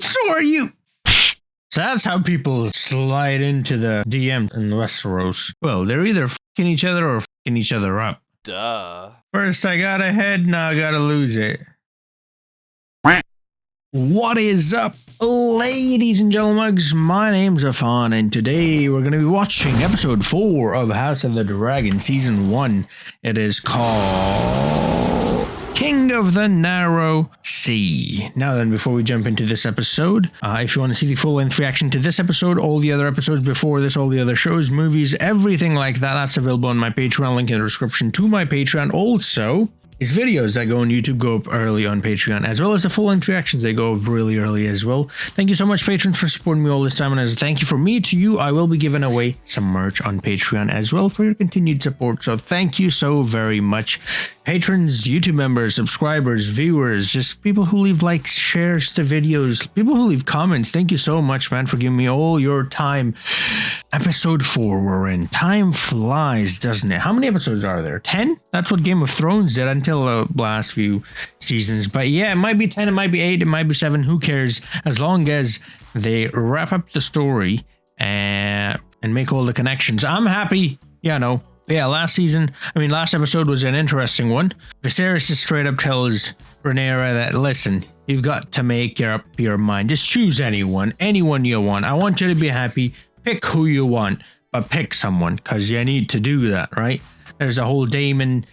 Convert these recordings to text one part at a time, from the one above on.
so are you. So that's how people slide into the DM in Westeros. Well, they're either fucking each other or fucking each other up. Duh. First I got a head, now I gotta lose it. What is up, ladies and gentlemen? My name's Afan, and today we're going to be watching episode 4 of House of the Dragon, season 1. It is called King of the Narrow Sea. Now then, before we jump into this episode, if you want to see the full-length reaction to this episode, all the other episodes before this, all the other shows, movies, everything like that, that's available on my Patreon, link in the description to my Patreon. Also, these videos that go on YouTube go up early on Patreon, as well as the full-length reactions, they go up really early as well. Thank you so much, patrons, for supporting me all this time, and as a thank you from me to you, I will be giving away some merch on Patreon as well for your continued support, so thank you so very much. Patrons, YouTube members, subscribers, viewers, just people who leave likes, shares to videos, people who leave comments, thank you so much, man, for giving me all your time. Episode 4 we're in. Time flies, doesn't it? How many episodes are there? 10? That's what Game of Thrones did until the last few seasons. But yeah, it might be 10, it might be 8, it might be 7, who cares? As long as they wrap up the story and make all the connections. I'm happy, yeah, no. Yeah, last episode was an interesting one. Viserys just straight up tells Rhaenyra that, listen, you've got to make up your mind. Just choose anyone you want. I want you to be happy. Pick who you want, but pick someone, because you need to do that, right? There's a whole Daemon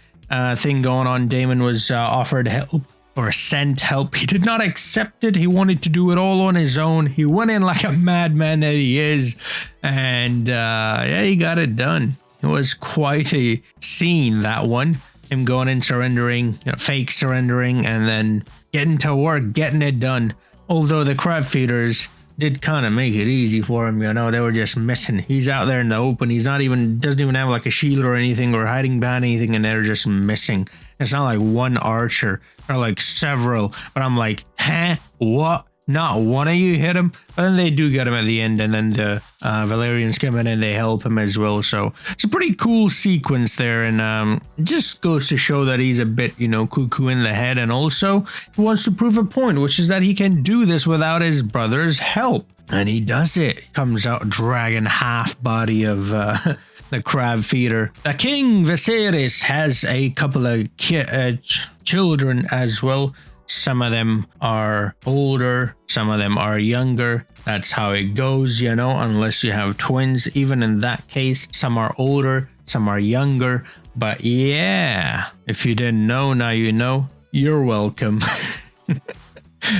thing going on. Daemon was offered help, or sent help. He did not accept it. He wanted to do it all on his own. He went in like a madman that he is, and yeah, he got it done. It was quite a scene, that one. Him going in, surrendering, fake surrendering, and then getting to work, getting it done. Although the crab feeders did kind of make it easy for him, they were just missing. He's out there in the open. He's doesn't even have like a shield or anything or hiding behind anything, and they're just missing. It's not like one archer or like several, but I'm like, huh? What? Not one of you hit him? But then they do get him at the end, and then the Valerians come in and they help him as well. So it's a pretty cool sequence there, and it just goes to show that he's a bit, cuckoo in the head, and also he wants to prove a point, which is that he can do this without his brother's help. And he does it. He comes out dragging half body of the crab feeder. The King Viserys has a couple of children as well. Some of them are older, some of them are younger. That's how it goes, unless you have twins. Even in that case, some are older, some are younger. But yeah, if you didn't know, now you know. You're welcome.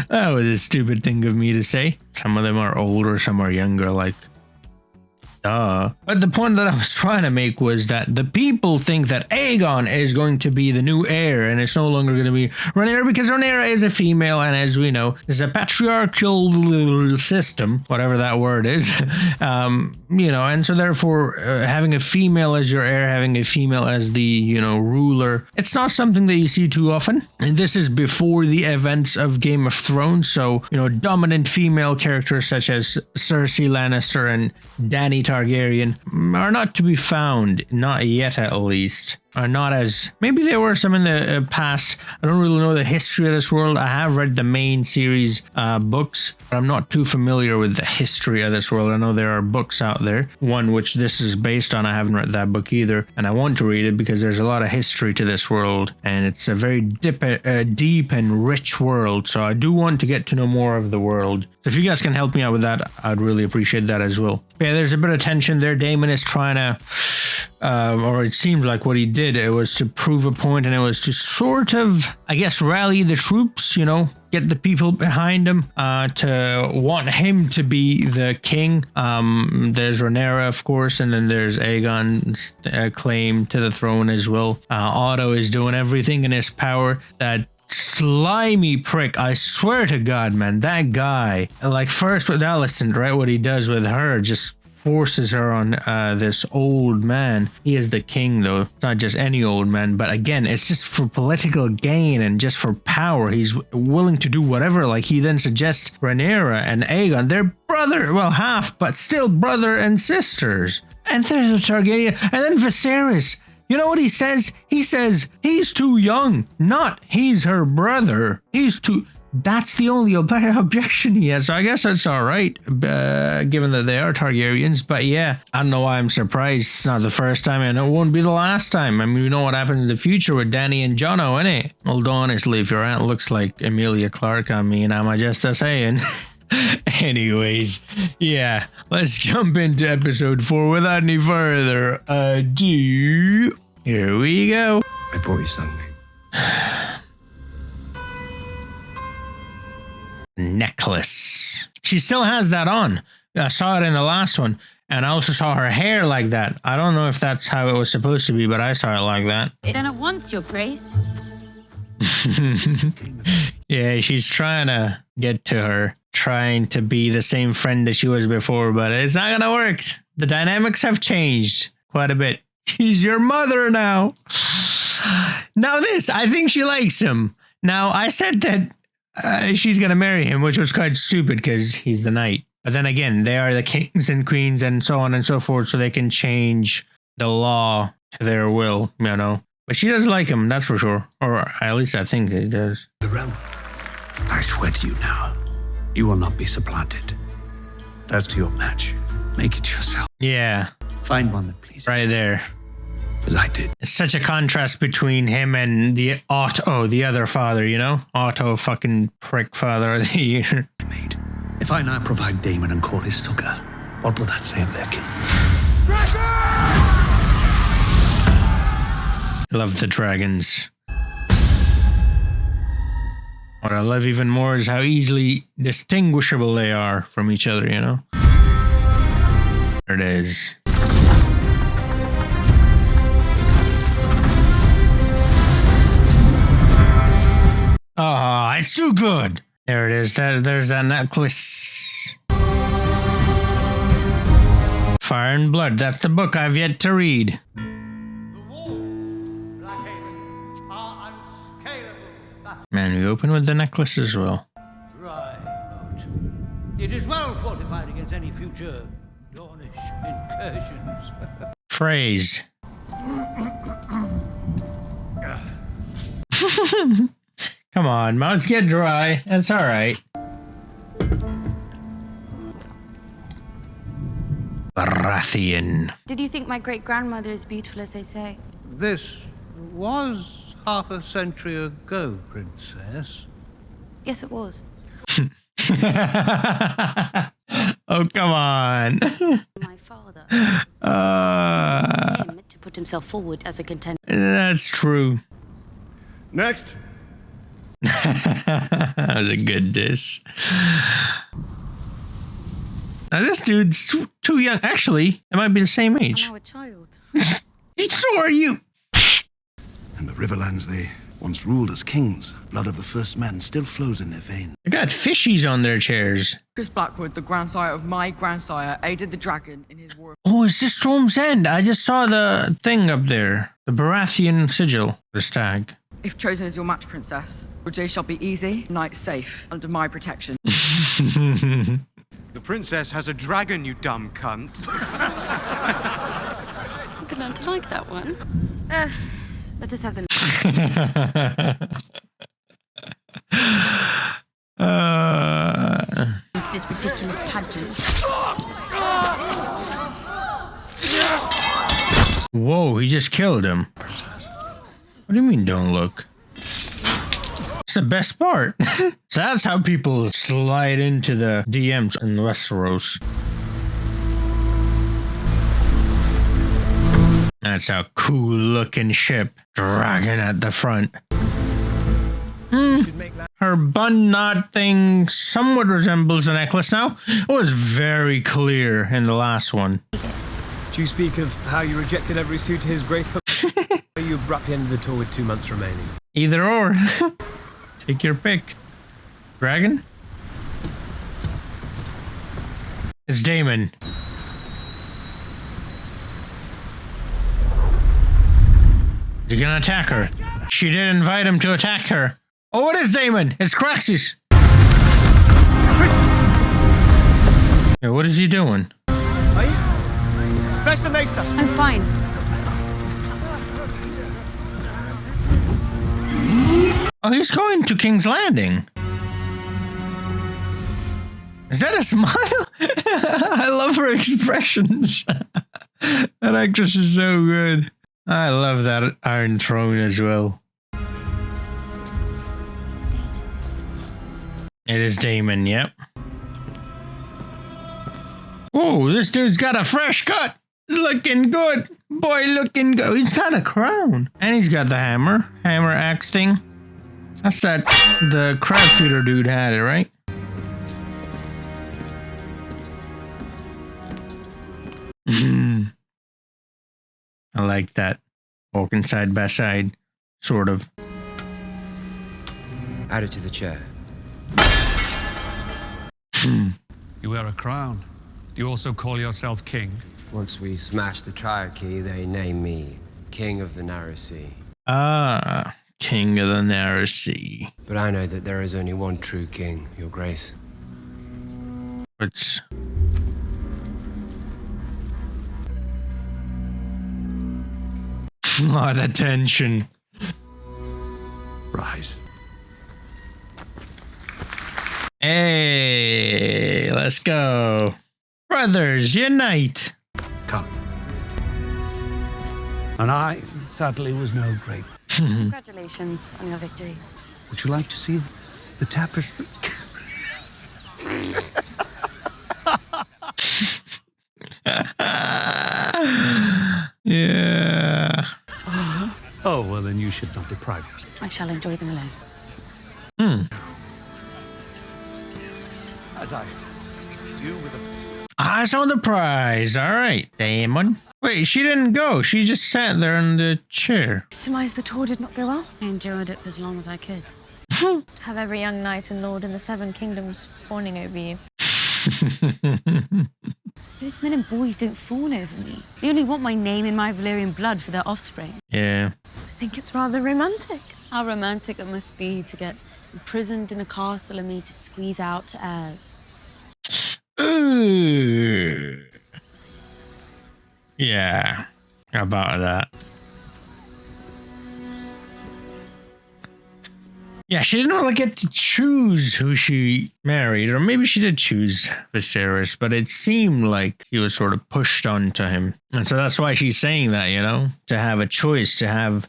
That was a stupid thing of me to say. Some of them are older, some are younger, like, duh. But the point that I was trying to make was that the people think that Aegon is going to be the new heir, and it's no longer going to be Rhaenyra, because Rhaenyra is a female, and as we know, it's a patriarchal system, whatever that word is, and so therefore having a female as your heir, having a female as the, ruler, it's not something that you see too often. And this is before the events of Game of Thrones, so, dominant female characters such as Cersei Lannister and Dany Targaryen are not to be found, not yet at least. Are not as, maybe there were some in the past. I don't really know the history of this world. I have read the main series books, but I'm not too familiar with the history of this world. I know there are books out there, one which this is based on. I haven't read that book either, and I want to read it because there's a lot of history to this world, and it's a very deep and rich world, so I do want to get to know more of the world. So if you guys can help me out with that, I'd really appreciate that as well. Yeah, there's a bit of tension there. Daemon is trying to or it seems like what he did, it was to prove a point, and it was to sort of, I guess, rally the troops, get the people behind him to want him to be the king. There's Rhaenyra, of course, and then there's Aegon's claim to the throne as well. Otto is doing everything in his power. That slimy prick, I swear to God, man, that guy, like, first with Alicent, right, what he does with her, just forces her on this old man. He is the king, though. It's not just any old man, but again, it's just for political gain and just for power. He's willing to do whatever. Like, he then suggests Rhaenyra and Aegon, they're brother, well, half, but still brother and sisters. And there's a Targaryen, and then Viserys. You know what he says? He says he's too young, not he's her brother. He's too... That's the only objection he has. So I guess that's all right, given that they are Targaryens. But yeah, I don't know why I'm surprised. It's not the first time, and it won't be the last time. I mean, we know what happens in the future with Danny and Jono, innit? Although honestly, if your aunt looks like Emilia Clarke, I mean, am I just a saying? Anyways, yeah, let's jump into episode 4 without any further ado. Here we go. I brought you something. Necklace. She still has that on. I saw it in the last one, and I also saw her hair like that. I don't know if that's how it was supposed to be, but I saw it like that. Done it once, Your Grace. Yeah, she's trying to get to her, trying to be the same friend that she was before, but it's not gonna work. The dynamics have changed quite a bit. He's your mother now. Now this, I think she likes him. Now, I said that she's gonna marry him, which was quite stupid because he's the knight. But then again, they are the kings and queens and so on and so forth, so they can change the law to their will, you know. But she does like him, that's for sure. Or at least I think it does. The realm. I swear to you now, you will not be supplanted. As to your match, make it yourself. Yeah. Find one that pleases. Right there. As I did. It's such a contrast between him and the Otto, the other father, you know? Otto fucking prick father of the year. Made. If I now provide Daemon and Corlys succor, what will that say of their king? Love the dragons. What I love even more is how easily distinguishable they are from each other, you know? There it is. Oh, it's too good. There it is. There's that necklace. Fire and Blood. That's the book I've yet to read. Man, we open with the necklace as well. Dry out. It is well fortified against any future Dornish incursions. Phrase. Come on, mouths get dry. That's all right. Baratheon. Did you think my great-grandmother is beautiful as they say? This was half a century ago, Princess. Yes, it was. Oh, come on. My father. Him to put himself forward as a contender. That's true. Next. That was a good diss. Now this dude's too young. Actually, it might be the same age. I'm now a child. So are you. And the Riverlands they once ruled as kings. Blood of the first men still flows in their veins. They got fishies on their chairs. Chris Blackwood, the grandsire of my grandsire, aided the dragon in his war. Oh, is this Storm's End? I just saw the thing up there. The Baratheon sigil. The stag. If chosen as your match, princess, your day shall be easy, night safe, under my protection. The princess has a dragon, you dumb cunt. I'm gonna like that one. Let us have them. Into this ridiculous pageant. Whoa, he just killed him. What do you mean, don't look? It's the best part. So that's how people slide into the DMs in Westeros. That's a cool looking ship. Dragon at the front. Her bun knot thing somewhat resembles a necklace now. It was very clear in the last one. Do you speak of how you rejected every suit His Grace put? You abruptly ended the tour with 2 months remaining. Either or. Take your pick. Dragon? It's Daemon. Is he gonna attack her? She did invite him to attack her. Oh, it is Daemon! It's Craxus! Yeah, what is he doing? Are you? Fester Meister! I'm fine. Oh, he's going to King's Landing. Is that a smile? I love her expressions. That actress is so good. I love that Iron Throne as well. It is Damon, yep. Oh, this dude's got a fresh cut. He's looking good. Boy, looking good. He's got a crown. And he's got the hammer. Hammer axe thing. That's that, the crab feeder dude had it, right? I like that. Walking side by side, sort of. Add it to the chair. You wear a crown. Do you also call yourself king? Once we smash the triarchy, they name me King of the Narrow Sea. Ah, King of the Narrow Sea. But I know that there is only one true king, Your Grace. It's... Oh, the tension. Rise. Hey, let's go. Brothers, unite. Come. And I, sadly, was no great. Congratulations on your victory. Would you like to see the tapestry? Yeah. Oh, well, then you should not deprive yourself. I shall enjoy them alone. As I said, you with a... Eyes on the prize. All right, Damon. Wait, she didn't go. She just sat there in the chair. Surmise the tour did not go well? I enjoyed it for as long as I could. Have every young knight and lord in the 7 kingdoms fawning over you. Those men and boys don't fawn over me. They only want my name and my Valyrian blood for their offspring. Yeah. I think it's rather romantic. How romantic it must be to get imprisoned in a castle and me to squeeze out to heirs. Ooh. Yeah. How about that? Yeah, she didn't really get to choose who she married, or maybe she did choose Viserys, but it seemed like he was sort of pushed onto him. And so that's why she's saying that, you know, to have a choice, to have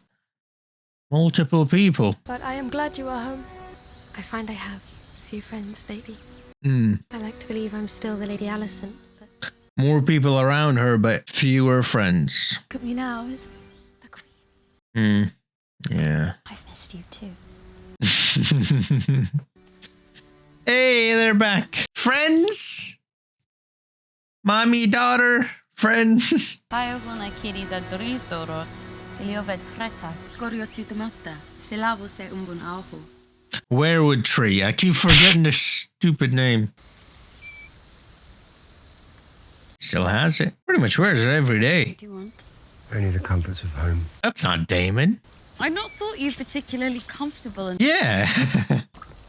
multiple people. But I am glad you are home. I find I have few friends lately. I like to believe I'm still the Lady Alicent, but... More people around her, but fewer friends. Look at me now as the queen. Yeah. I've missed you too. Hey, they're back. Friends? Mommy, daughter, friends. Werewood Tree. I keep forgetting this stupid name. Still has it. Pretty much wears it every day. What do you want? Only the comforts of home. That's not Damon. I've not thought you particularly comfortable. Yeah.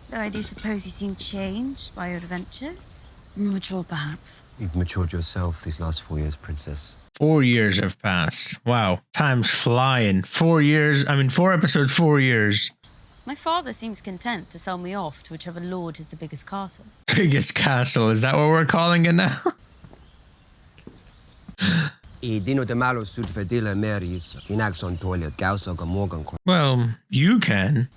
Though I do suppose you seem changed by your adventures. Mature, perhaps. You've matured yourself these last 4 years, Princess. 4 years have passed. Wow. Time's flying. 4 years. 4 episodes, 4 years. My father seems content to sell me off to whichever lord has the biggest castle. Biggest castle. Is that what we're calling it now? Well, you can.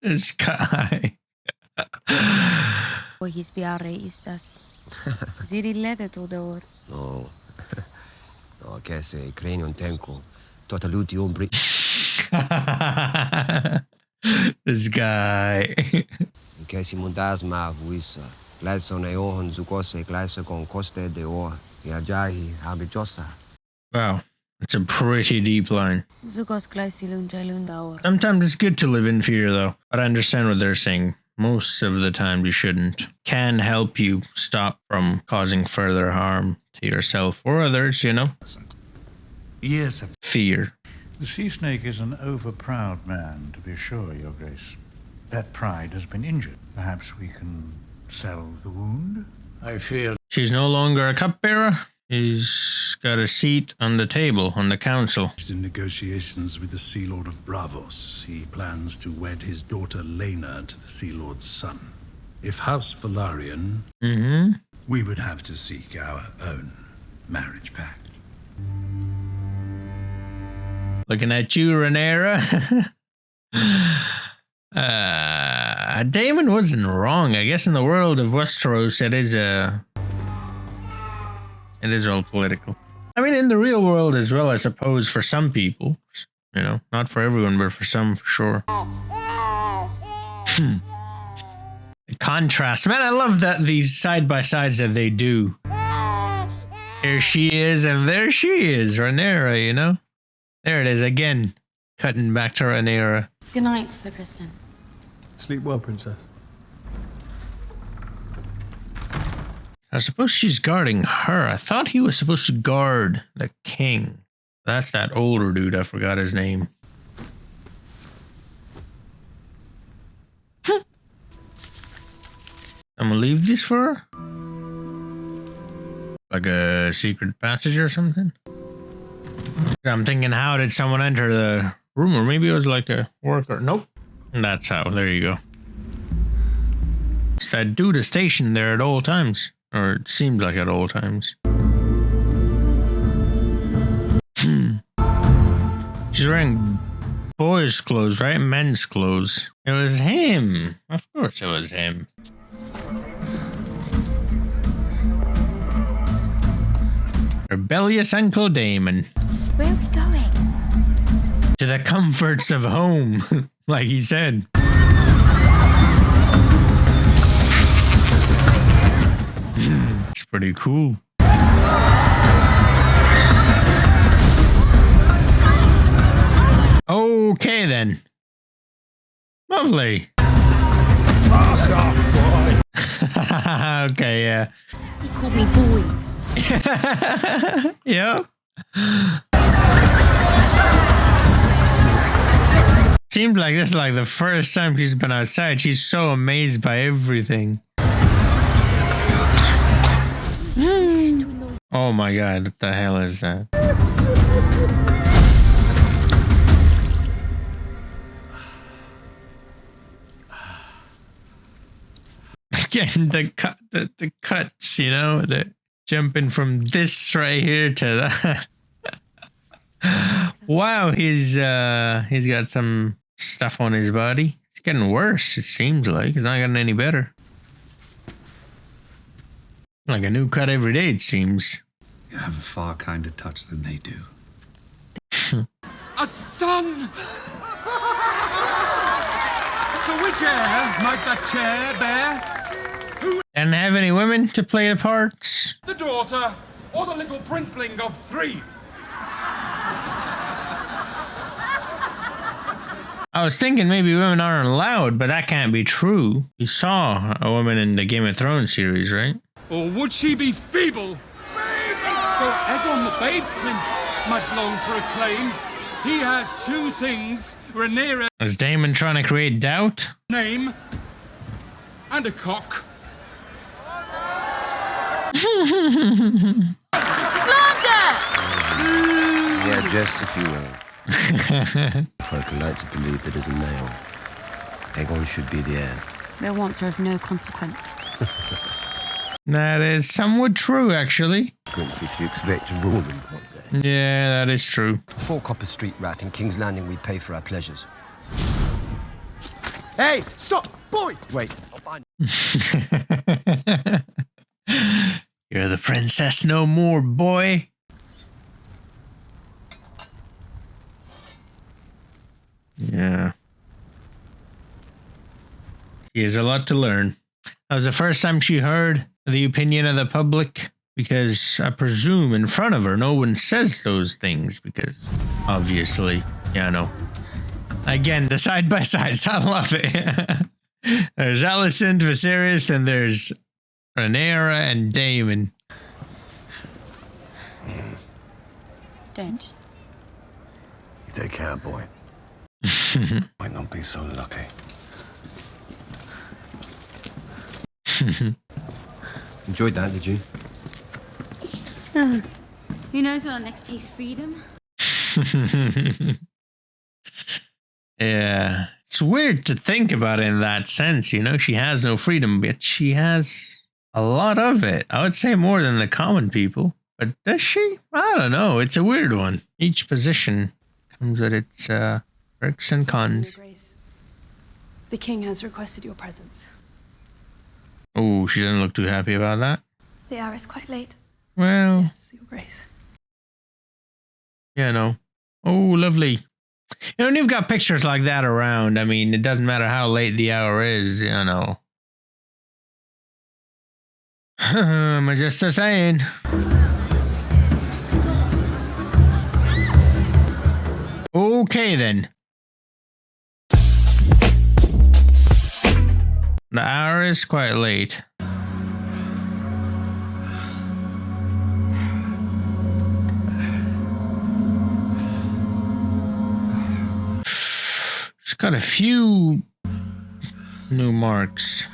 This guy. No. No, che se cranion tenco. Totaluti umbri. This guy. Che si mundas ma vuisa. Gladson e ohon zukose glaisa con coste de or. Yajahi habijosa. Wow. It's a pretty deep line. Sometimes it's good to live in fear, though. But I understand what they're saying. Most of the time you shouldn't. Can help you stop from causing further harm to yourself or others, you know? Yes. Fear. The sea snake is an overproud man, to be sure, Your Grace. That pride has been injured. Perhaps we can salve the wound? I fear... She's no longer a cupbearer? He's got a seat on the table on the council. In negotiations with the Sea Lord of Bravos, he plans to wed his daughter Lena to the Sea Lord's son. If House Valarian, we would have to seek our own marriage pact. Looking at you, Rhaenyra. Daemon wasn't wrong. I guess in the world of Westeros, it is all political. I mean, in the real world as well, I suppose, for some people. You know, not for everyone, but for some, for sure. The contrast. Man, I love that these side-by-sides that they do. Here she is, and there she is, Rhaenyra, you know? There it is, again. Cutting back to Rhaenyra. Good night, Sir Kristen. Sleep well, Princess. I suppose she's guarding her. I thought he was supposed to guard the king. That's that older dude. I forgot his name. I'm gonna leave this for her? Like a secret passage or something? I'm thinking, how did someone enter the room? Or maybe it was like a worker. Nope. That's how. There you go. It's that dude is stationed there at all times. Or it seems like at all times. She's wearing boys' clothes, right? Men's clothes. It was him. Of course it was him. Rebellious Uncle Daemon. Where are we going? To the comforts of home, like he said. It's pretty cool. Okay then. Lovely. Okay, yeah. He called me boy. Yep. Seems like this is like the first time she's been outside. She's so amazed by everything. Oh my god, what the hell is that? Again, the cuts, you know, the jumping from this right here to that. Wow, he's got some stuff on his body. It's getting worse, it seems like. It's not getting any better. Like a new cut every day, it seems. You have a far kinder touch than they do. A son! So which heir might that chair bear? Didn't have any women to play the parts. The daughter, or the little princeling of 3? I was thinking maybe women aren't allowed, but that can't be true. You saw a woman in the Game of Thrones series, right? Or would she be feeble? For Aegon the Babe Prince might long for a claim. He has 2 things, Rhaenyra. Is Daemon trying to create doubt? Name and a cock. Slander! Yeah, just if you will. Folk like to believe that as a male, Aegon should be the heir. Their wants are of no consequence. That is somewhat true, actually. Prince, if you expect to rule them one day. Yeah, that is true. 4 Copper Street rat in King's Landing, we pay for our pleasures. Hey, stop! Boy! Wait, I'll find You're the princess no more, boy. Yeah. She has a lot to learn. That was the first time she heard the opinion of the public, because I presume in front of her no one says those things, because obviously, yeah, I know. Again, the side-by-sides, I love it. There's Alicent, Viserys, and there's Rhaenyra and Daemon. Don't. You take care, boy. Might not be so lucky. Enjoyed that, did you? Who knows when our next taste freedom? Yeah. It's weird to think about it in that sense, you know? She has no freedom, but she has a lot of it. I would say more than the common people. But does she? I don't know. It's a weird one. Each position comes with its perks and cons. Your Grace, the king has requested your presence. Oh, she doesn't look too happy about that. The hour is quite late. Well. Yes, Your Grace. Yeah, no. Oh, lovely. You know, when you've got pictures like that around, I mean, it doesn't matter how late the hour is, you know. I'm just saying. Okay, then. The hour is quite late. It's got a few new marks.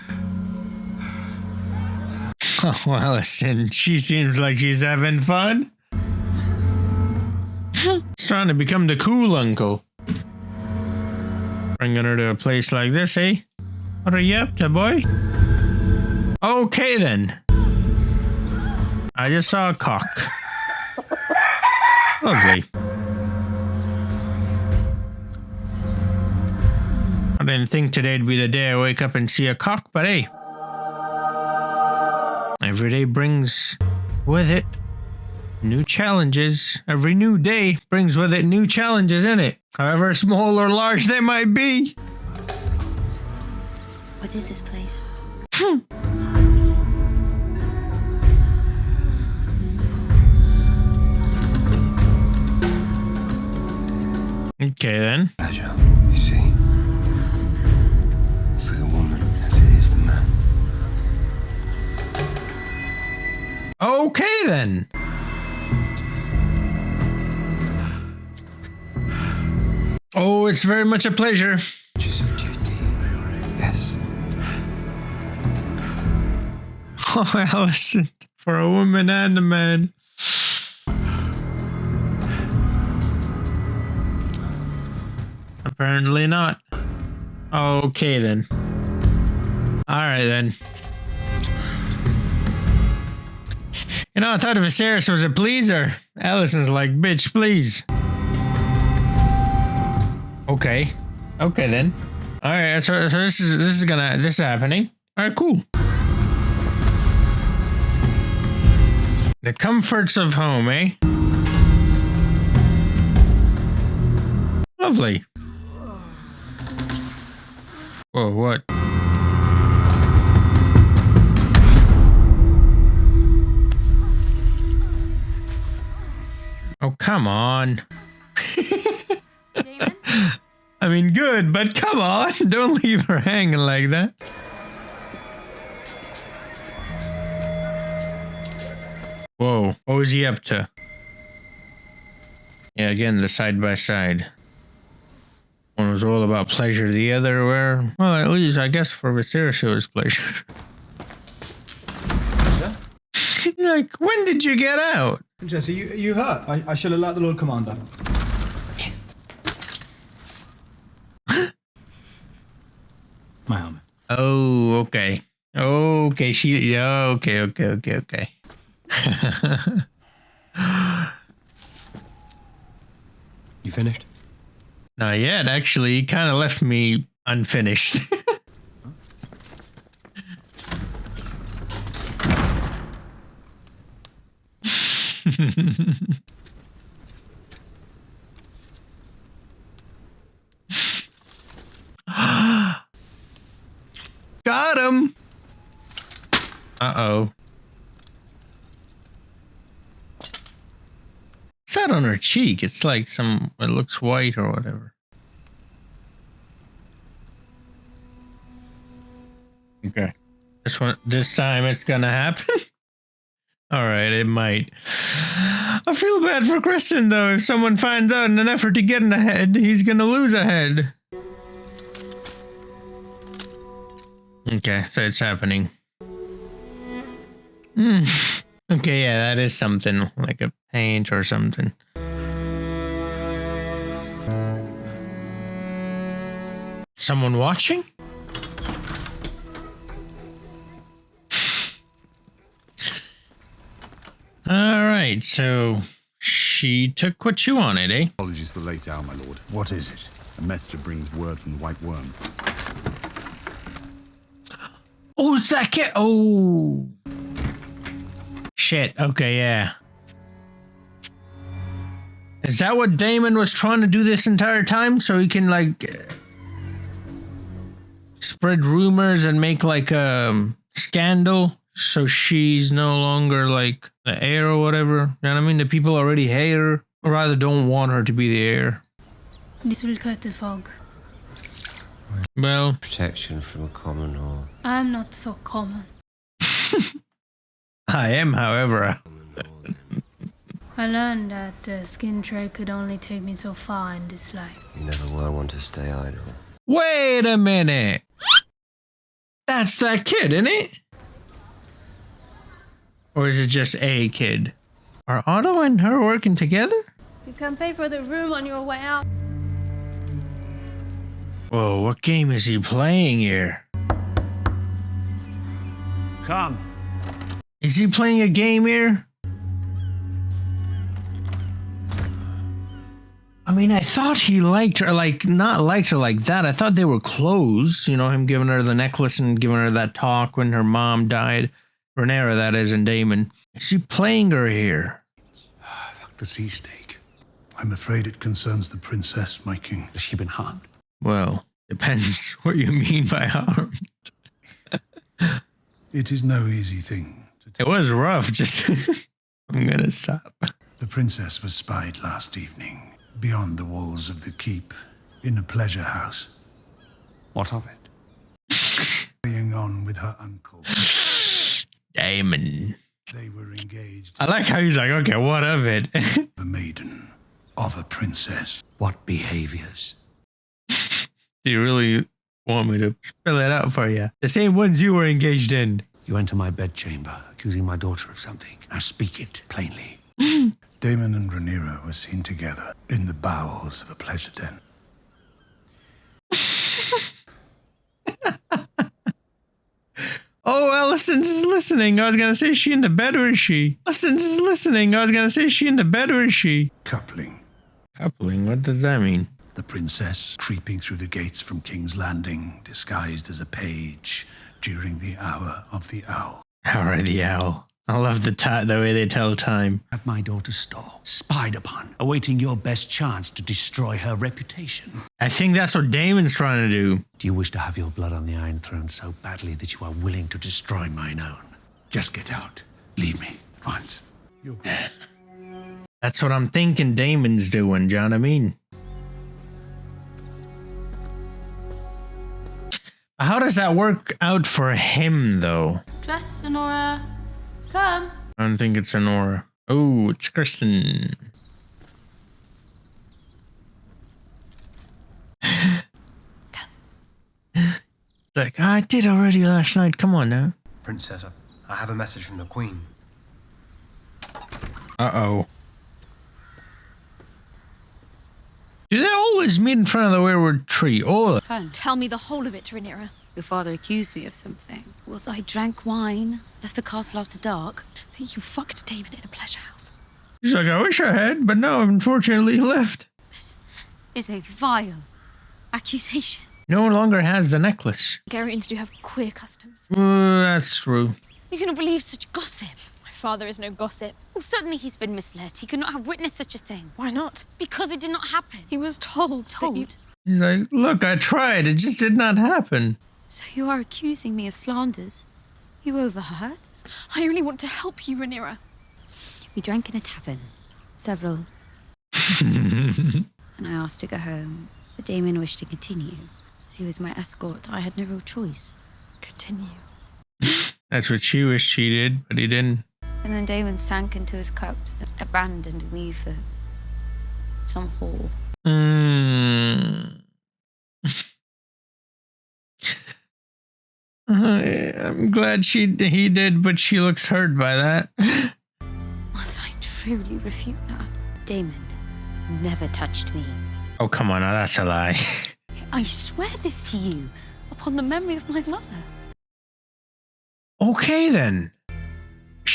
Oh, Allison, she seems like she's having fun. He's trying to become the cool uncle. Bringing her to a place like this, eh? What are you up to, boy? Okay, then. I just saw a cock. Lovely. I didn't think today'd be the day I wake up and see a cock, but hey. Every day brings with it new challenges. Every new day brings with it new challenges, innit? However small or large they might be. What is this place? Okay, then. Pleasure, you see. For the woman as it is the man. Okay, then. Oh, it's very much a pleasure. Just of duty. Yes. Oh, Allison, for a woman and a man. Apparently not. Okay, then. Alright, then. You know, I thought Viserys was a pleaser. Allison's like, bitch, please. Okay. Okay, then. Alright, so this is happening. Alright, cool. The comforts of home, eh? Lovely. Whoa, what? Oh, come on. Damon? I mean, good, but come on. Don't leave her hanging like that. Whoa, what was he up to? Yeah, again, the side by side. One was all about pleasure, the other were, well, at least, I guess for Viserys it was pleasure. Yeah? Like, when did you get out? Jesse, you hurt? I shall alert the Lord Commander. My helmet. Oh, okay. Okay, okay. You finished? Not yet, actually. He kind of left me unfinished. Got him! Uh-oh. What's that on her cheek? It's like it looks white or whatever. Okay. This time it's gonna happen? Alright, it might. I feel bad for Kristen, though. If someone finds out in an effort to get in the head, he's gonna lose a head. Okay, so it's happening. Okay, yeah, that is something like a paint or something. Someone watching? All right, so she took what you wanted, eh? Apologies for the late hour, my lord. What is it? A messenger brings word from the White Worm. Oh, it's that kid. Oh. Shit. Okay, yeah. Is that what Damon was trying to do this entire time? So he can, like, spread rumors and make, like, a scandal? So she's no longer, like, the heir or whatever? You know what I mean? The people already hate her, or rather don't want her to be the heir. This will cut the fog. Well, protection from a common or I'm not so common. I am, however. I learned that the skin trade could only take me so far in this life. you never were one to stay idle. Wait a minute. That's that kid, isn't it? Or is it just a kid? Are Otto and her working together? You can pay for the room on your way out. Whoa, what game is he playing here? Come. Is he playing a game here? I mean, I thought he liked her, like, not liked her like that. I thought they were close. You know, him giving her the necklace and giving her that talk when her mom died. Rhaenyra, that is, and Damon. Is he playing her here? The sea snake. I'm afraid it concerns the princess, my king. Has she been harmed? Well, depends what you mean by harmed. It is no easy thing. It was rough, just... I'm gonna stop. The princess was spied last evening, beyond the walls of the keep, in a pleasure house. What of it? Carrying on with her uncle. Damon. They were engaged. I like how he's like, okay, what of it? A maiden, of a princess. What behaviors? Do you really want me to spell it out for you? The same ones you were engaged in. You enter my bedchamber, accusing my daughter of something. Now speak it plainly. Damon and Rhaenyra were seen together in the bowels of a pleasure den. Oh, Allison's is listening. I was gonna say, is she in the bed or is she? Allison's is listening. I was gonna say, is she in the bed or is she? Coupling. Coupling? What does that mean? The princess creeping through the gates from King's Landing, disguised as a page during the hour of the owl. Hour of the owl. I love the way they tell time. At my daughter's stall, spied upon, awaiting your best chance to destroy her reputation. I think that's what Damon's trying to do. Do you wish to have your blood on the Iron Throne so badly that you are willing to destroy mine own? Just get out. Leave me. Once. Your grace. That's what I'm thinking Damon's doing, do you know what I mean? How does that work out for him, though? Dress, Sonora. Come. I don't think it's Sonora. Oh, it's Kristen. Like, I did already last night. Come on now. Princess, I have a message from the Queen. Uh-oh. Do they always meet in front of the weirwood tree? Oh. Tell me the whole of it, Rhaenyra. Your father accused me of something. Was I drank wine, left the castle after dark? That you fucked Damon in a pleasure house. He's like, I wish I had, but no, unfortunately he left. This is a vile accusation. No longer has the necklace. Targaryens do have queer customs. That's true. You cannot believe such gossip. My father is no gossip. Well, certainly he's been misled. He could not have witnessed such a thing. Why not? Because it did not happen. He was told. Told? He's like, look, I tried. It just did not happen. So you are accusing me of slanders? You overheard? I only want to help you, Rhaenyra. We drank in a tavern. Several. And I asked to go home, but Damon wished to continue. As he was my escort, I had no real choice. Continue. That's what she wished she did, but he didn't. And then Damon sank into his cups and abandoned me for some whore. I'm glad he did, but she looks hurt by that. truly refute that? Damon never touched me. Oh, come on, now that's a lie. I swear this to you, upon the memory of my mother. Okay, then.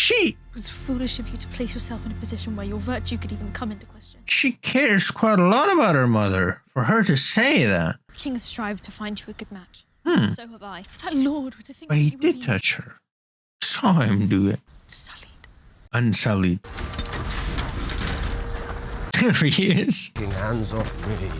It was foolish of you to place yourself in a position where your virtue could even come into question. She cares quite a lot about her mother, for her to say that. Kings strive to find you a good match. So have I. If that lord were to think But he did touch her. Saw him do it. Unsullied. There he is. Hands off me.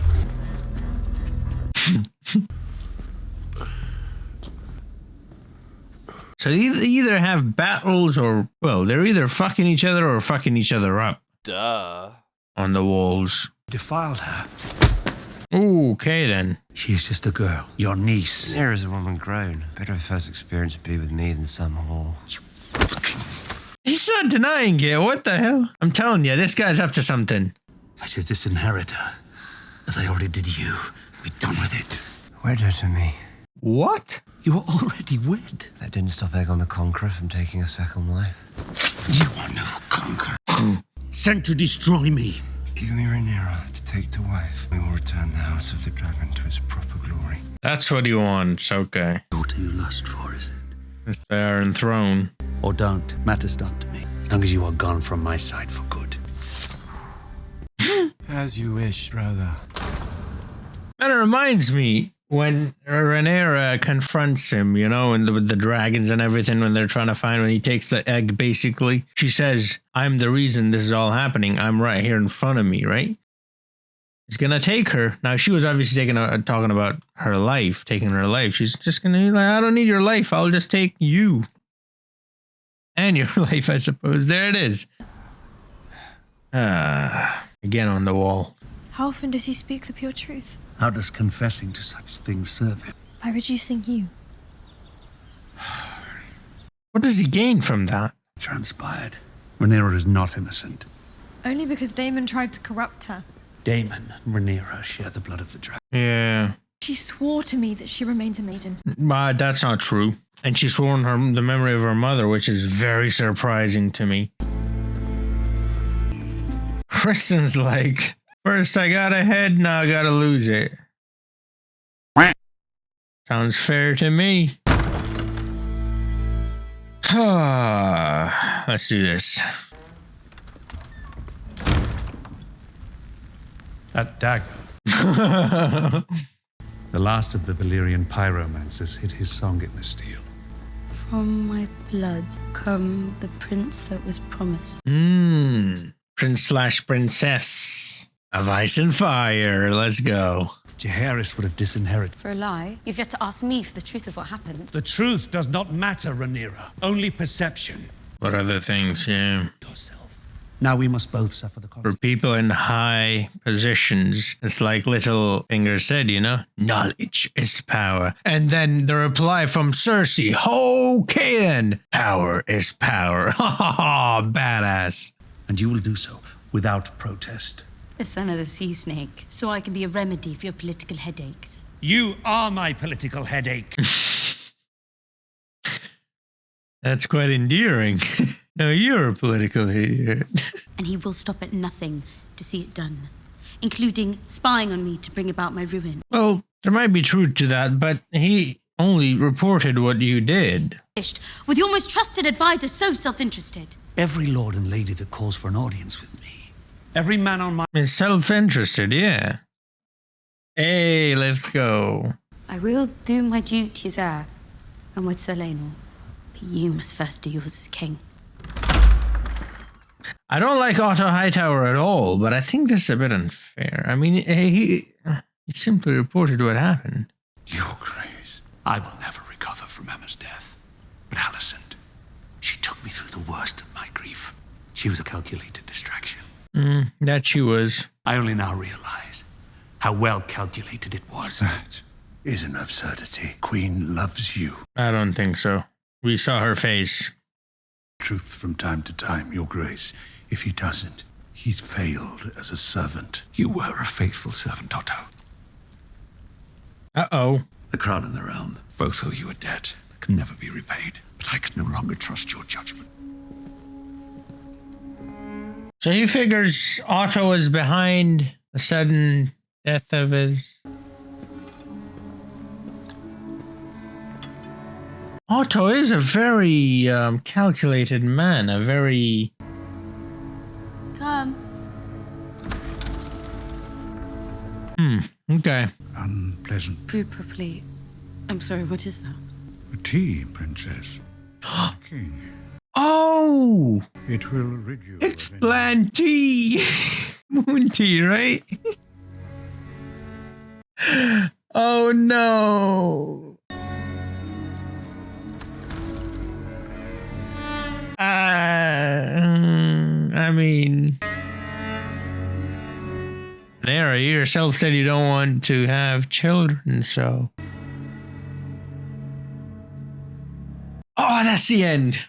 So they either have battles or, well, they're either fucking each other or fucking each other up. Duh. On the walls. Defiled her. Okay, then. She's just a girl. Your niece. Here is a woman grown. Better first experience would be with me than some whore. He's not denying it. What the hell? I'm telling you, this guy's up to something. I should disinherit her. As I already did you. Be done with it. Wed her to me. What? You're already wed. That didn't stop Aegon the Conqueror from taking a second wife. You are no conqueror. Sent to destroy me. Give me Rhaenyra to take to wife. We will return the House of the Dragon to its proper glory. That's what he wants, okay. What you lust for, is it? They are enthroned. Or don't. Matters not to me. As long as you are gone from my side for good. As you wish, brother. And it reminds me when Rhaenyra confronts him, you know, and with the dragons and everything, when they're trying to find, when he takes the egg, basically, she says, I'm the reason this is all happening. I'm right here in front of me, right? He's gonna take her. Now, she was obviously talking about her life, taking her life. She's just gonna be like, I don't need your life. I'll just take you. And your life, I suppose. There it is. Again on the wall. How often does he speak the pure truth? How does confessing to such things serve him? By reducing you. What does he gain from that? Transpired. Rhaenyra is not innocent. Only because Daemon tried to corrupt her. Daemon and Rhaenyra share the blood of the dragon. Yeah. She swore to me that she remains a maiden. But that's not true. And she swore in the memory of her mother, which is very surprising to me. Kristen's like, first I got a head, now I gotta lose it. Sounds fair to me. Let's do this. That dagger. The last of the Valyrian pyromancers hid his song in the steel. From my blood come the prince that was promised. Prince/princess of ice and fire. Let's go. Jaehaerys would have disinherited. For a lie, you've yet to ask me for the truth of what happened. The truth does not matter, Rhaenyra. Only perception. But other things, yeah. Yourself. Now we must both suffer the consequences. For people in high positions, it's like Littlefinger said, you know, knowledge is power. And then the reply from Cersei, okay then, power is power. Ha ha ha, badass. And you will do so without protest. The son of the sea snake, so I can be a remedy for your political headaches. You are my political headache. That's quite endearing. No, you're a political idiot. And he will stop at nothing to see it done, including spying on me to bring about my ruin. Well, there might be truth to that, but he only reported what you did. With your most trusted advisor so self-interested. Every lord and lady that calls for an audience with me. Every man on my... It's self-interested, yeah. Hey, let's go. I will do my duties there and with Sir Laenor, but you must first do yours as king. I don't like Otto Hightower at all, but I think this is a bit unfair. I mean, he simply reported what happened. Your Grace, I will never recover from Emma's death. But Alicent, she took me through the worst of my grief. She was a calculated distraction. That she was. I only now realize how well calculated it was. That is an absurdity. Queen loves you. I don't think so. We saw her face. Truth from time to time, Your Grace. If he doesn't, he's failed as a servant. You were a faithful servant, Otto. Uh-oh. The crown and the realm both owe you a debt that can never be repaid. But I can no longer trust your judgment. So he figures Otto is behind the sudden death of his... Otto is a very calculated man, a very... Come. Okay. Unpleasant. Food properly. I'm sorry, what is that? A tea, Princess. King. Oh! It will rid you. It's bland tea! Moon tea, right? Oh no! I mean... Nara, you yourself said you don't want to have children, so... Oh, that's the end!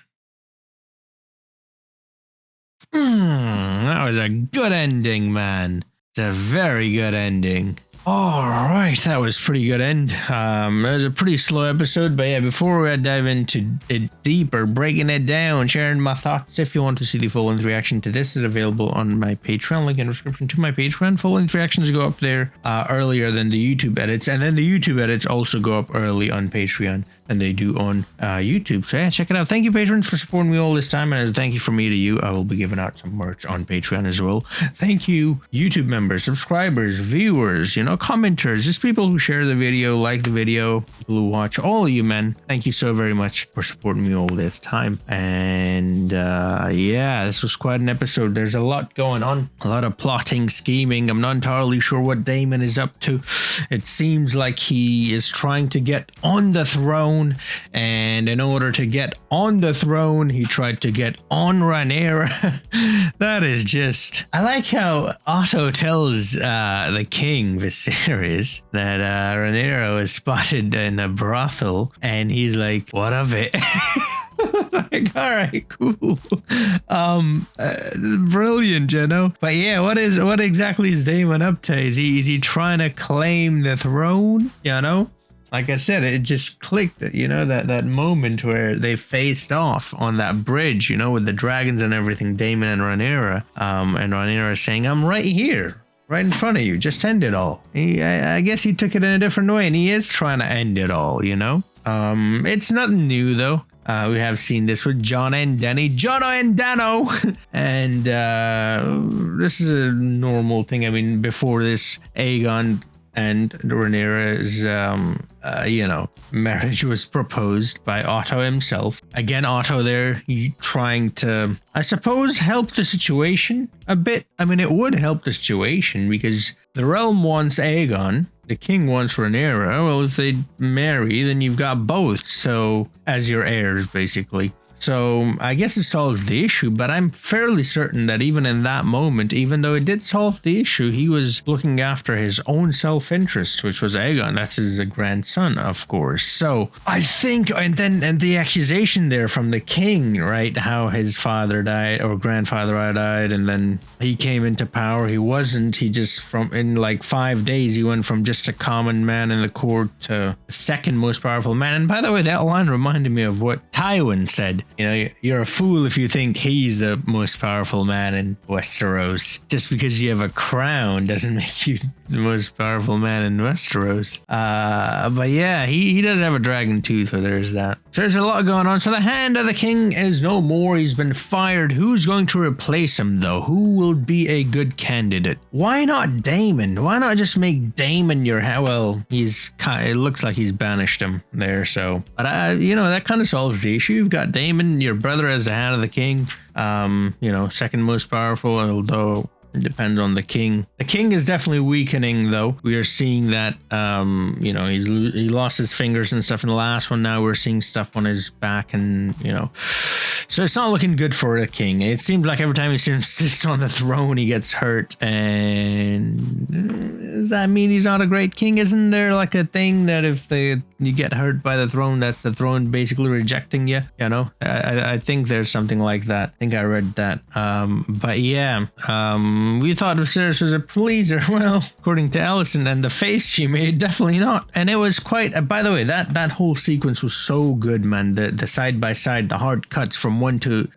That was a good ending, man. It's a very good ending. Alright, that was pretty good end. It was a pretty slow episode, but yeah, before we dive into it deeper, breaking it down, sharing my thoughts, if you want to see the full-length reaction to this, is available on my Patreon, link in the description to my Patreon. Full-length reactions go up there earlier than the YouTube edits, and then the YouTube edits also go up early on Patreon than they do on YouTube. So yeah, check it out. Thank you, patrons, for supporting me all this time, and as a thank you from me to you, I will be giving out some merch on Patreon as well. Thank you, YouTube members, subscribers, viewers, you know, commenters, just people who share the video, like the video, people who watch, all of you, man. Thank you so very much for supporting me all this time. And yeah, this was quite an episode. There's a lot going on, a lot of plotting, scheming. I'm not entirely sure what Daemon is up to. It seems like he is trying to get on the throne, and in order to get on the throne, he tried to get on Rhaenyra. That is just... I like how Otto tells the king, Viserys, that Rhaenyra was spotted in a brothel, and he's like, what of it? Like, all right, cool. Brilliant, you know. But yeah, what exactly is Daemon up to? Is he trying to claim the throne? You know, like I said, it just clicked. You know, that moment where they faced off on that bridge, you know, with the dragons and everything, Daemon and Rhaenyra. And Rhaenyra saying, "I'm right here, right in front of you. Just end it all." I guess he took it in a different way, and he is trying to end it all. You know, it's nothing new though. We have seen this with Jono and Dano, and this is a normal thing. I mean, before this, Aegon and Rhaenyra's, you know, marriage was proposed by Otto himself. Again, Otto there trying to, I suppose, help the situation a bit. I mean, it would help the situation because the realm wants Aegon. The king wants Rhaenyra. Well, if they marry, then you've got both, so as your heirs, basically. So I guess it solves the issue, but I'm fairly certain that even in that moment, even though it did solve the issue, he was looking after his own self-interest, which was Aegon. That's his grandson, of course. So I think, and the accusation there from the king, right? How his father died or grandfather died, and then he came into power. He wasn't. He just in like 5 days, he went from just a common man in the court to the second most powerful man. And by the way, that line reminded me of what Tywin said. You know, you're a fool if you think he's the most powerful man in Westeros. Just because you have a crown doesn't make you the most powerful man in Westeros. But yeah, he does have a dragon tooth, so there's that. So there's a lot going on. So the hand of the king is no more. He's been fired. Who's going to replace him, though? Who will be a good candidate? Why not Daemon? Why not just make Daemon your hand? Well, it looks like he's banished him there, so. But, you know, that kind of solves the issue. You've got Daemon, your brother, as the hand of the king. You know, second most powerful, although it depends on the king. The king is definitely weakening, though. We are seeing that, you know, he lost his fingers and stuff in the last one. Now we're seeing stuff on his back, and, you know, so it's not looking good for the king. It seems like every time he sits on the throne, he gets hurt. And does that mean he's not a great king? Isn't there like a thing that if you get hurt by the throne, that's the throne basically rejecting you? You know, I think there's something like that. I think I read that. But yeah, we thought Viserys was a pleaser. Well, according to Allison and the face she made, definitely not. And it was quite, by the way, that whole sequence was so good, man. The side by side, the hard cuts from from one to,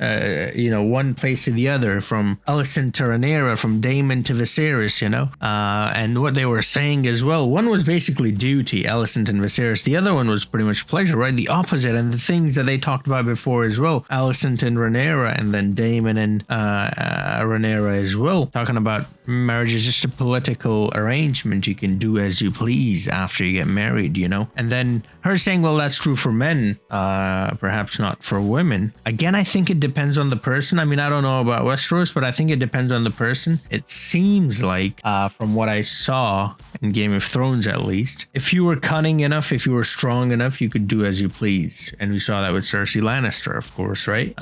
one place to the other, from Alicent to Rhaenyra, from Daemon to Viserys, and what they were saying as well. One was basically duty, Alicent and Viserys. The other one was pretty much pleasure, right? The opposite, and the things that they talked about before as well. Alicent and Rhaenyra, and then Daemon and Rhaenyra as well, talking about marriage is just a political arrangement. You can do as you please after you get married, and then her saying, well, that's true for men, perhaps not for women. Again, I think it depends on the person. I mean, I don't know about Westeros, but I think it depends on the person. It seems like, from what I saw in Game of Thrones at least, if you were cunning enough, if you were strong enough, you could do as you please. And we saw that with Cersei Lannister, of course, right?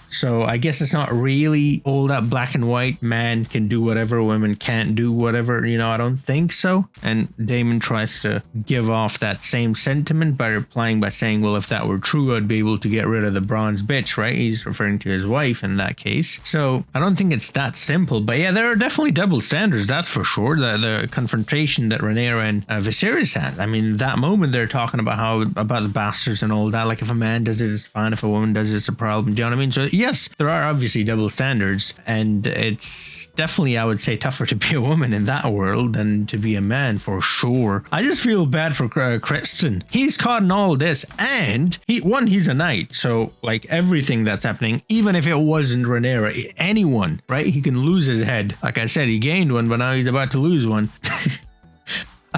So I guess it's not really all that black and white. Man can do whatever, women can't do whatever, I don't think so. And Daemon tries to give off that same sentiment by replying by saying, well, if that were true, I'd be able to get rid of the bronze bitch, right? He's referring to his wife in that case. So I don't think it's that simple, but yeah, there are definitely double standards, that's for sure. The confrontation that Rhaenyra and Viserys had, I mean, that moment they're talking about about the bastards and all that, like if a man does it, it's fine. If a woman does it, it's a problem. Do you know what I mean? So yes, there are obviously double standards, and it's definitely, I would say, tougher to be a woman in that world than to be a man, for sure. I just feel bad for Creston. He's caught in all this, and he's a knight, so like everything that's happening, even if it wasn't Rhaenyra, anyone, right? He can lose his head. Like I said, he gained one, but now he's about to lose one.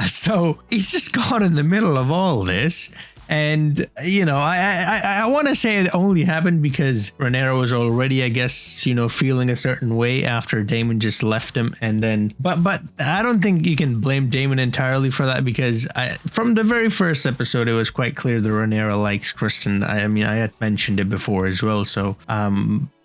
So he's just caught in the middle of all this. And, I want to say it only happened because Rhaenyra was already, I guess, feeling a certain way after Daemon just left him. And then, but I don't think you can blame Daemon entirely for that, because from the very first episode, it was quite clear that Rhaenyra likes Criston. I mean, I had mentioned it before as well. So,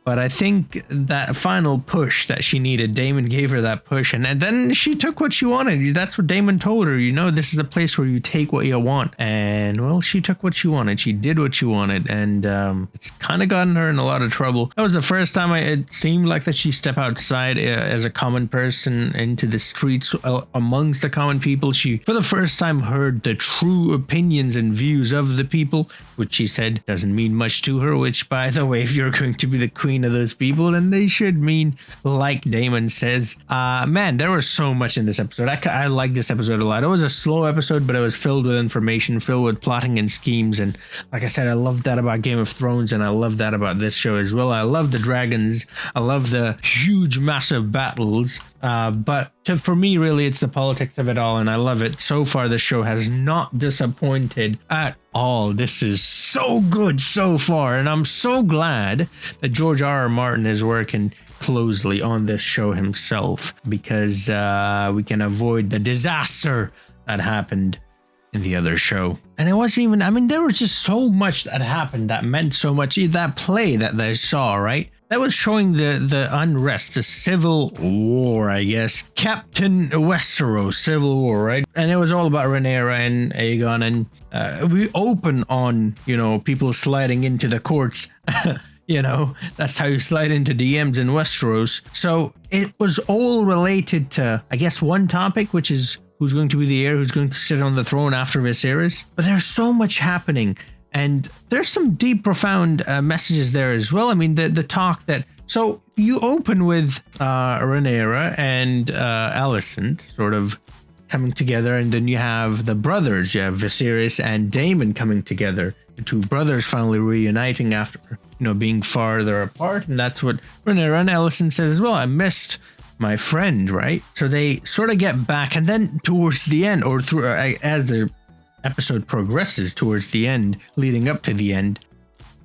but I think that final push that she needed, Daemon gave her that push, and then she took what she wanted. That's what Daemon told her. This is a place where you take what you want. And, well, she took what she wanted. She did what she wanted, and it's kind of gotten her in a lot of trouble. That was the first time it seemed like that she stepped outside as a common person into the streets amongst the common people. She, for the first time, heard the true opinions and views of the people, which she said doesn't mean much to her, which, by the way, if you're going to be the queen of those people, then they should mean like Daemon says. Man, there was so much in this episode. I like this episode a lot. It was a slow episode, but it was filled with information, filled with plotting and schemes. And like I said, I love that about Game of Thrones, and I love that about this show as well. I love the dragons. I love the huge, massive battles. But for me, really, it's the politics of it all, and I love it. So far, the show has not disappointed at all. This is so good so far, and I'm so glad that George R.R. Martin is working closely on this show himself, because we can avoid the disaster that happened in the other show. And it wasn't even, I mean, there was just so much that happened that meant so much. That play that they saw, right? That was showing the unrest, the civil war, I guess. Captain Westeros civil war, right? And it was all about Rhaenyra and Aegon, and we open on, people sliding into the courts. That's how you slide into DMs in Westeros. So it was all related to, I guess, one topic, which is who's going to be the heir, who's going to sit on the throne after Viserys. But there's so much happening. And there's some deep, profound messages there as well. I mean, the talk that... So you open with Rhaenyra and Alicent sort of coming together, and then you have the brothers. You have Viserys and Daemon coming together. The two brothers finally reuniting after, being farther apart. And that's what Rhaenyra and Alicent says as well. I missed my friend, right? So they sort of get back, and then towards the end, or through as the episode progresses towards the end, leading up to the end,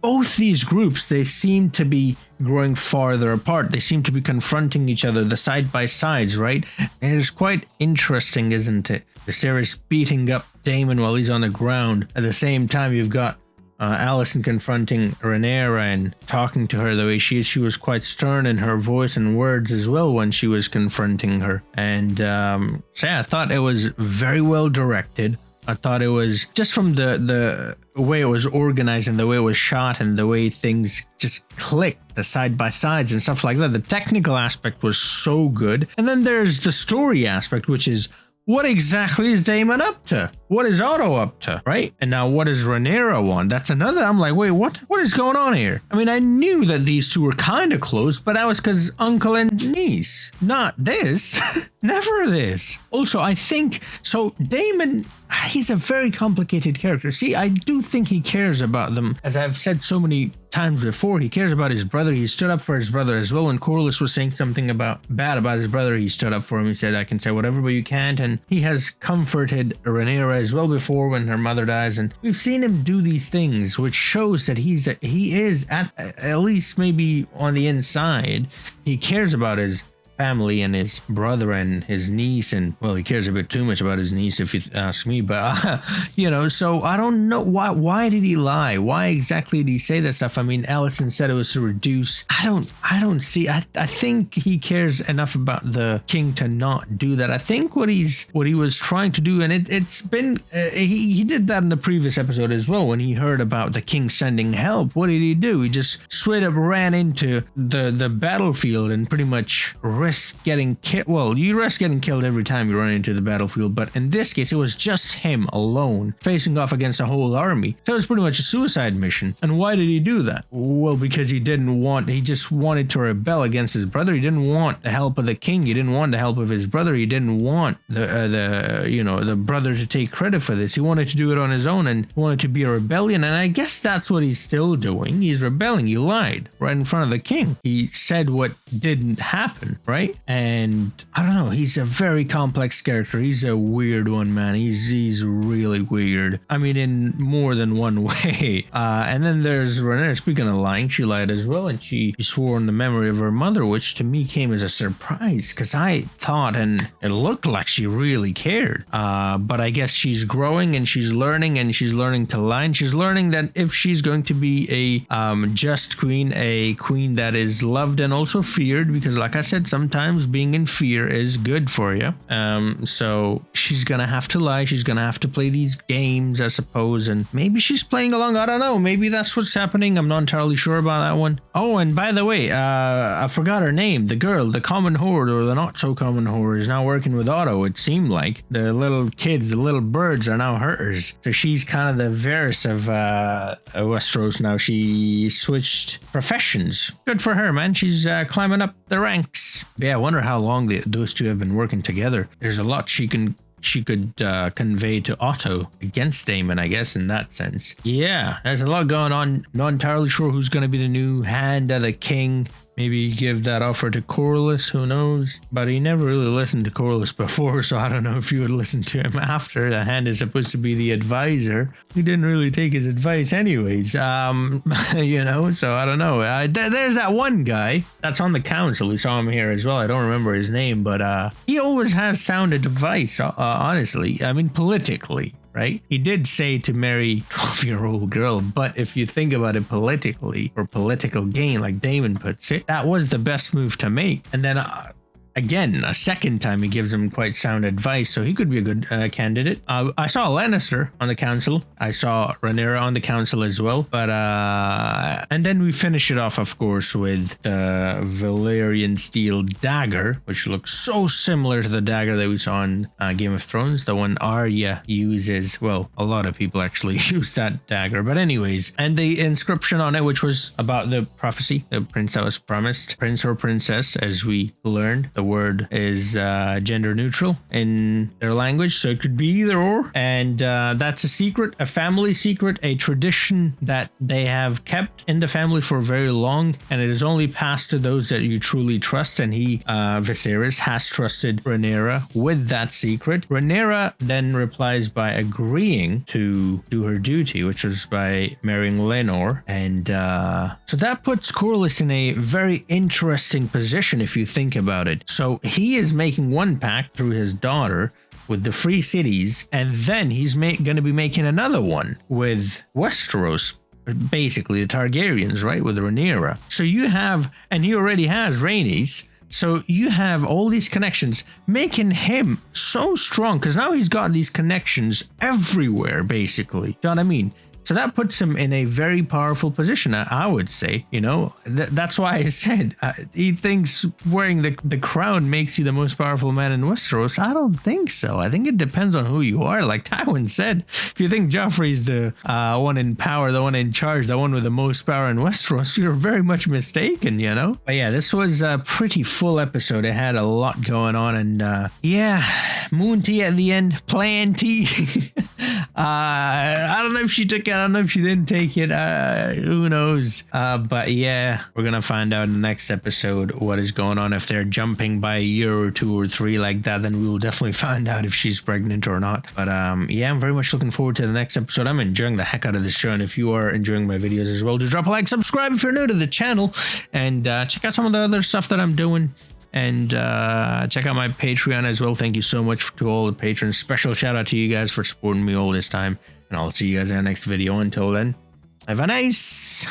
both these groups, they seem to be growing farther apart. They seem to be confronting each other, the side by sides, right? And it's quite interesting, isn't it? Viserys beating up Daemon while he's on the ground. At the same time, you've got Alicent confronting Rhaenyra and talking to her the way she is. She was quite stern in her voice and words as well when she was confronting her. And so yeah, I thought it was very well directed. I thought it was, just from the way it was organized and the way it was shot and the way things just clicked, the side by sides and stuff like that. The technical aspect was so good. And then there's the story aspect, which is what exactly is Daemon up to? What is Otto up to, right? And now what does Rhaenyra want? That's another, I'm like, wait, what is going on here? I mean, I knew that these two were kind of close, but that was because uncle and niece. Not this. Never this. Also, I think, so Daemon, he's a very complicated character. See, I do think he cares about them. As I've said so many times before, he cares about his brother. He stood up for his brother as well. When Corlys was saying something bad about his brother, he stood up for him. He said, I can say whatever, but you can't. And he has comforted Rhaenyra as well before when her mother dies. And we've seen him do these things, which shows that he is at least maybe on the inside, he cares about his family and his brother and his niece, and well, he cares a bit too much about his niece if you ask me, but you know, so I don't know why did he lie? Why exactly did he say that stuff? I mean, Alicent said it was to reduce. I don't see. I think he cares enough about the king to not do that. I think what he was trying to do, and it's been he did that in the previous episode as well. When he heard about the king sending help, what did he do? He just straight up ran into the battlefield and pretty much risked getting killed. Well, you risk getting killed every time you run into the battlefield, but in this case, it was just him alone facing off against a whole army. So it was pretty much a suicide mission. And why did he do that? Well, because he just wanted to rebel against his brother. He didn't want the help of the king. He didn't want the help of his brother. He didn't want the brother to take credit for this. He wanted to do it on his own and wanted to be a rebellion. And I guess that's what he's still doing. He's rebelling. He lied right in front of the king. He said what didn't happen, right? And I don't know, he's a very complex character. He's a weird one, man. He's really weird. I mean, in more than one way. And then there's Rhaenyra. Speaking of lying, she lied as well, and she swore in the memory of her mother, which to me came as a surprise because I thought and it looked like she really cared. But I guess she's growing and she's learning to lie. And she's learning that if she's going to be a just queen, a queen that is loved and also feared, because like I said, sometimes being in fear is good for you. So she's gonna have to lie. She's gonna have to play these games, I suppose, and maybe she's playing along. I don't know. Maybe that's what's happening. I'm not entirely sure about that one. Oh, and by the way, I forgot her name. The girl, the common horde or the not so common horde, is now working with Otto. It seemed like the little kids, the little birds, are now hers. So she's kind of the Varys of Westeros now. She switched professions. Good for her, man. She's climbing up the ranks. Yeah, I wonder how long those two have been working together. There's a lot she could convey to Otto against Daemon, I guess, in that sense. Yeah, there's a lot going on. Not entirely sure who's going to be the new hand of the king. Maybe give that offer to Corlys, who knows? But he never really listened to Corlys before, so I don't know if you would listen to him after. The hand is supposed to be the advisor. He didn't really take his advice anyways, so I don't know. There's that one guy that's on the council. We saw him here as well. I don't remember his name, but he always has sound advice, honestly. I mean, politically. Right? He did say to marry 12-year-old girl, but if you think about it politically, or political gain, like Daemon puts it, that was the best move to make. And then again, a second time he gives him quite sound advice, so he could be a good candidate. I saw Lannister on the council. I saw Rhaenyra on the council as well. But and then we finish it off, of course, with the Valyrian steel dagger, which looks so similar to the dagger that we saw in Game of Thrones, the one Arya uses. Well, a lot of people actually use that dagger. But anyways, and the inscription on it, which was about the prophecy, the prince that was promised, prince or princess, as we learned. The word is gender neutral in their language, so it could be either or. And that's a secret, a family secret, a tradition that they have kept in the family for very long, and it is only passed to those that you truly trust. And Viserys has trusted Rhaenyra with that secret. Rhaenyra then replies by agreeing to do her duty, which was by marrying Laenor. And so that puts Corlys in a very interesting position if you think about it. So he is making one pact through his daughter with the free cities, and then he's going to be making another one with Westeros, basically the Targaryens, right, with Rhaenyra. So you have, and he already has Rhaenys, so you have all these connections, making him so strong, because now he's got these connections everywhere, basically. You know what I mean? So that puts him in a very powerful position, I would say. You know, that's why I said he thinks wearing the crown makes you the most powerful man in Westeros. I don't think so. I think it depends on who you are. Like Tywin said, if you think Joffrey's the one in power, the one in charge, the one with the most power in Westeros, you're very much mistaken, you know? But yeah, this was a pretty full episode. It had a lot going on, and yeah, moon tea at the end, plenty. I don't know if she took it, I don't know if she didn't take it, who knows. But yeah, we're gonna find out in the next episode what is going on. If they're jumping by a year or 2 or 3 like that, then we will definitely find out if she's pregnant or not. But yeah, I'm very much looking forward to the next episode. I'm enjoying the heck out of this show, and if you are enjoying my videos as well, just drop a like, subscribe if you're new to the channel, and check out some of the other stuff that I'm doing. And check out my Patreon as well. Thank you so much to all the patrons. Special shout out to you guys for supporting me all this time. And I'll see you guys in the next video. Until then, have a nice